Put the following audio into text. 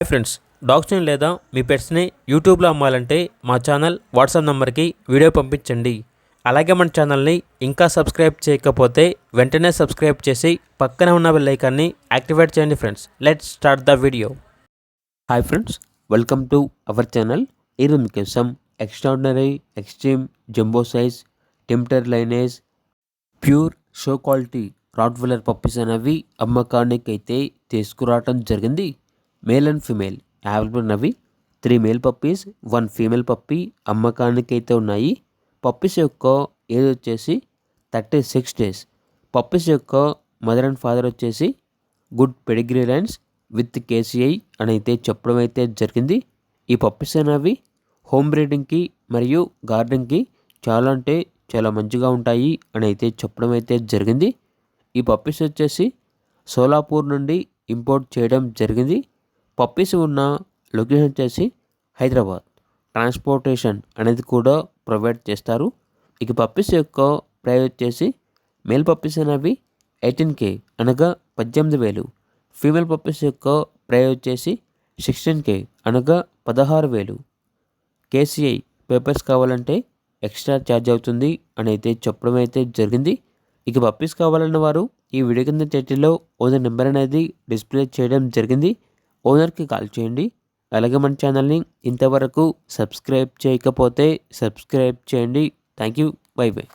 Hi friends, డాగ్స్ని లేదా మీ పెట్స్ని యూట్యూబ్లో అమ్మాలంటే మా ఛానల్ వాట్సాప్ నెంబర్కి వీడియో పంపించండి. అలాగే మన ఛానల్ని ఇంకా సబ్స్క్రైబ్ చేయకపోతే వెంటనే సబ్స్క్రైబ్ చేసి పక్కనే ఉన్న బెల్ ఐకాన్ని యాక్టివేట్ చేయండి friends. Let's start the video. Hi friends, welcome to our channel. ఈరోజు మీకోసం extraordinary extreme jumbo size tempter lineage pure show quality rottweiler puppies అనేవి అమ్మకానికి అయితే తీసుకురావటం జరిగింది. మేల్ అండ్ ఫీమేల్ అవైలబుల్ ఉన్నవి. 3 మేల్ పప్పీస్ 1 ఫీమేల్ పప్పీ అమ్మకానికి అయితే ఉన్నాయి. పప్పీస్ యొక్క ఏజ్ వచ్చేసి 36 డేస్. పప్పీస్ యొక్క మదర్ అండ్ ఫాదర్ వచ్చేసి good pedigree lines with KCI అని అయితే చెప్పడం అయితే జరిగింది. ఈ పప్పీస్ అనేవి హోమ్ బ్రీడింగ్కి మరియు గార్డెనింగ్కి చాలా అంటే చాలా మంచిగా ఉంటాయి అని అయితే చెప్పడం అయితే జరిగింది. ఈ పప్పీస్ వచ్చేసి సోలాపూర్ నుండి ఇంపోర్ట్ చేయడం జరిగింది. పప్పీస్ ఉన్న లొకేషన్ వచ్చేసి హైదరాబాద్. ట్రాన్స్పోర్టేషన్ అనేది కూడా ప్రొవైడ్ చేస్తారు. ఇక పప్పీస్ యొక్క ప్రైస్ వచ్చేసి మేల్ పప్పీస్ అనేవి 18K అనగా 18,000. ఫీమేల్ పప్పీస్ యొక్క ప్రైస్ వచ్చేసి 16K అనగా 16,000. కేసీఐ పేపర్స్ కావాలంటే ఎక్స్ట్రా ఛార్జ్ అవుతుంది అని అయితే చెప్పడం అయితే జరిగింది. ఇక పప్పీస్ కావాలన్న వారు ఈ వీడియో కింద టైటిల్లో ఓనర్ నెంబర్ అనేది డిస్ప్లే చేయడం జరిగింది. ఓనర్కి కాల్ చేయండి. అలాగే మన ఛానల్ని ఇంతవరకు సబ్స్క్రైబ్ చేయకపోతే సబ్స్క్రైబ్ చేయండి. Thank you. By by.